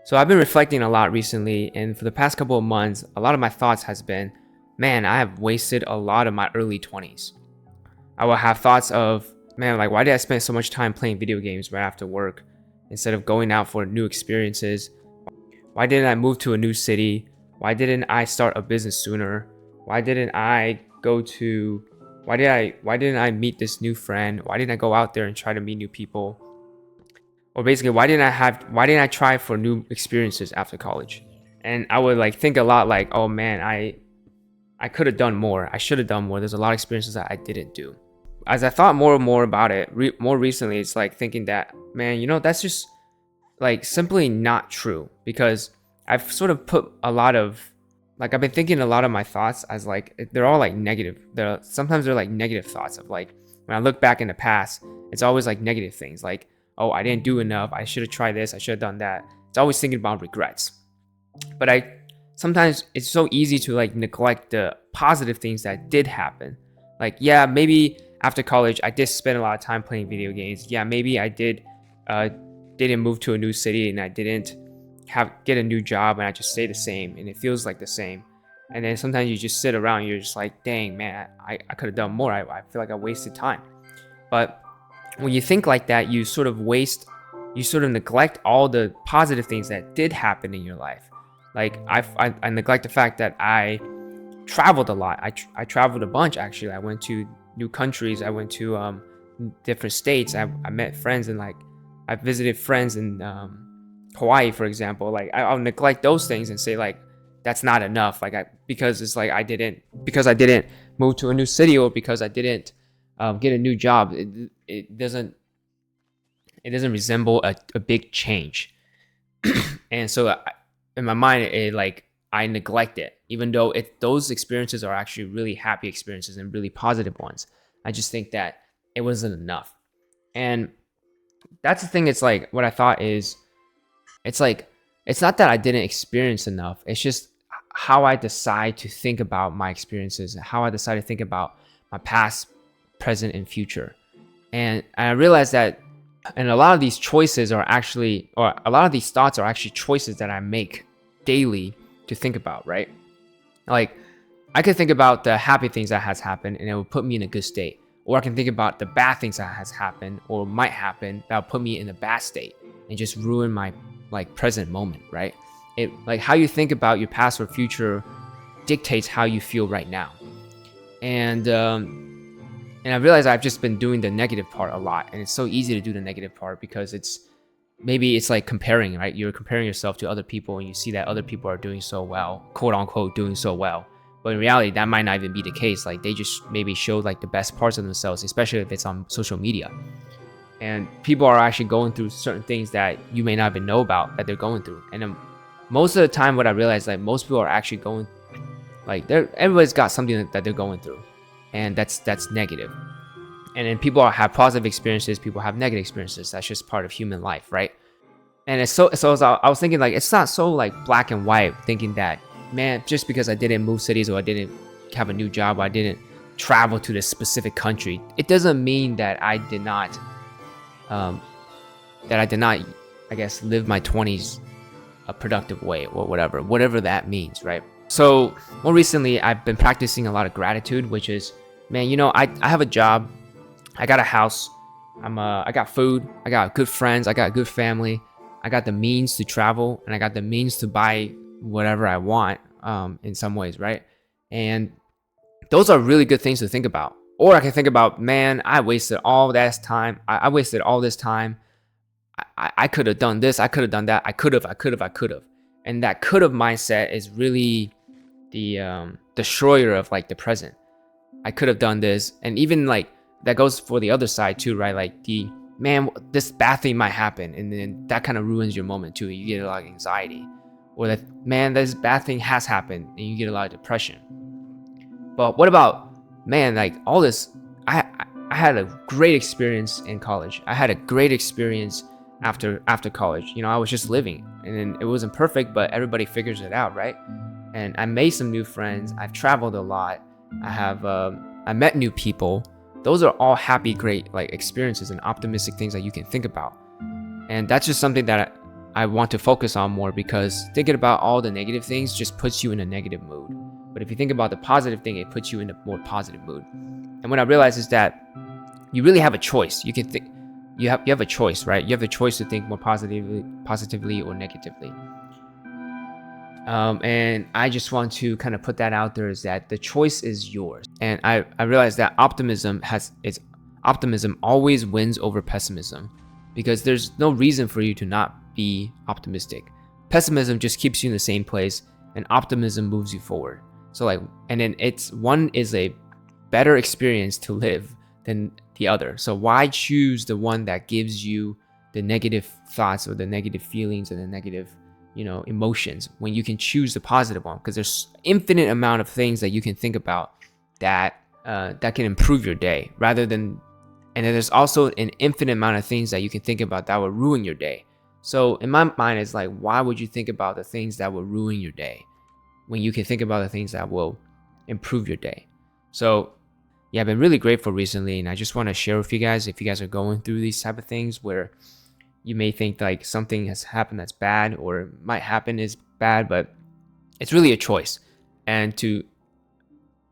So I've been reflecting a lot recently, and for the past couple of months, a lot of my thoughts has been, man, I have wasted a lot of my early 20s. I will have thoughts of, man, like, why did I spend so much time playing video games right after work instead of going out for new experiences? Why didn't I move to a new city? Why didn't I start a business sooner? Why didn't I go to why didn't I meet this new friend? Why didn't I go out there and try to meet new people? Or basically, why didn't I try for new experiences after college? And I would like think a lot like, oh man, I could have done more. I should have done more. There's a lot of experiences that I didn't do. As I thought more and more about it, more recently, it's like thinking that, man, that's just like simply not true, because I've sort of put a lot of, like, I've been thinking a lot of my thoughts as like, they're all like negative. Sometimes they're like negative thoughts of like, when I look back in the past, it's always like negative things like, oh, I didn't do enough. I should have tried this. I should have done that. It's always thinking about regrets. But sometimes it's so easy to like neglect the positive things that did happen. Like, yeah, maybe after college, I did spend a lot of time playing video games. Yeah, maybe I didn't move to a new city and I didn't get a new job and I just stay the same and it feels like the same. And then sometimes you just sit around and you're just like, dang, man, I could have done more. I feel like I wasted time. But when you think like that, you sort of neglect all the positive things that did happen in your life. Like I neglect the fact that I traveled a lot. I traveled a bunch, actually. I went to new countries. I went to different states. I met friends, and like I visited friends in Hawaii, for example. Like I'll neglect those things and say like that's not enough. Like because it's like I didn't move to a new city, or because I didn't get a new job. It doesn't resemble a big change. And so in my mind, I neglect it, even though those experiences are actually really happy experiences and really positive ones. I just think that it wasn't enough. And that's the thing. It's like, what I thought is, it's like, it's not that I didn't experience enough. It's just how I decide to think about my experiences, how I decide to think about my past, present, and future. And I realized that, and a lot of these choices are actually, or a lot of these thoughts are actually choices that I make daily to think about, right? Like, I could think about the happy things that has happened and it will put me in a good state. Or I can think about the bad things that has happened or might happen that will put me in a bad state and just ruin my like present moment, right? It, like, how you think about your past or future dictates how you feel right now. And I realized I've just been doing the negative part a lot, and it's so easy to do the negative part because it's like comparing, right? You're comparing yourself to other people and you see that other people are doing so well, quote unquote, doing so well. But in reality, that might not even be the case. Like, they just maybe show like the best parts of themselves, especially if it's on social media. And people are actually going through certain things that you may not even know about that they're going through. And then most of the time, what I realized, like, most people are actually going, like, everybody's got something that they're going through. And that's negative. And then people have positive experiences, people have negative experiences. That's just part of human life, right? And it's so I was thinking, like, it's not so like black and white, thinking that, man, just because I didn't move cities, or I didn't have a new job, or I didn't travel to this specific country, it doesn't mean that I did not I guess live my 20s a productive way, or whatever that means, right? So more recently, I've been practicing a lot of gratitude, which is, man, I have a job, I got a house, I got food, I got good friends, I got a good family, I got the means to travel, and I got the means to buy whatever I want, in some ways, right? And those are really good things to think about. Or I can think about, man, I wasted all this time. I wasted all this time. I could have done this. I could have done that. I could have. And that could have mindset is really the destroyer of like the present. I could have done this. And even like that goes for the other side too, right? Like, man, this bad thing might happen. And then that kind of ruins your moment too. You get a lot of anxiety. Or that, man, this bad thing has happened and you get a lot of depression. But what about, man, like all this, I had a great experience in college. I had a great experience after college. I was just living, and then it wasn't perfect, but everybody figures it out, right? And I made some new friends. I've traveled a lot. I met new people. Those are all happy, great like experiences and optimistic things that you can think about. And that's just something that I want to focus on more, because thinking about all the negative things just puts you in a negative mood. But if you think about the positive thing, it puts you in a more positive mood. And what I realized is that you really have a choice. You can think, you have a choice, right? You have the choice to think more positively or negatively. And I just want to kind of put that out there, is that the choice is yours. And I realized that optimism always wins over pessimism, because there's no reason for you to not be optimistic. Pessimism just keeps you in the same place, and optimism moves you forward. So like, and then one is a better experience to live than the other. So why choose the one that gives you the negative thoughts or the negative feelings and the negative, emotions, when you can choose the positive one? Because there's infinite amount of things that you can think about that can improve your day, and then there's also an infinite amount of things that you can think about that will ruin your day. So in my mind, it's like, why would you think about the things that will ruin your day when you can think about the things that will improve your day? So yeah, I've been really grateful recently, and I just want to share with you guys, if you guys are going through these type of things where you may think like something has happened that's bad, or might happen is bad, but it's really a choice. And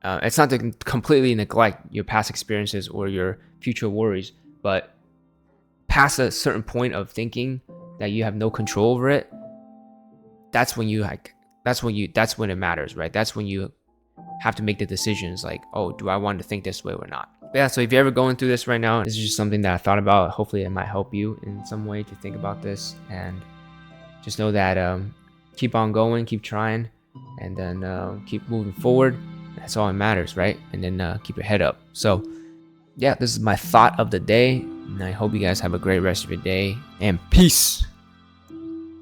it's not to completely neglect your past experiences or your future worries, but past a certain point of thinking that you have no control over it, that's when it matters, right? That's when you have to make the decisions, like, oh, do I want to think this way or not? But yeah, so if you're ever going through this right now, this is just something that I thought about. Hopefully it might help you in some way to think about this, and just know that keep on going, keep trying, and then keep moving forward. That's all that matters, right? And then keep your head up. So yeah, this is my thought of the day, and I hope you guys have a great rest of your day, and peace.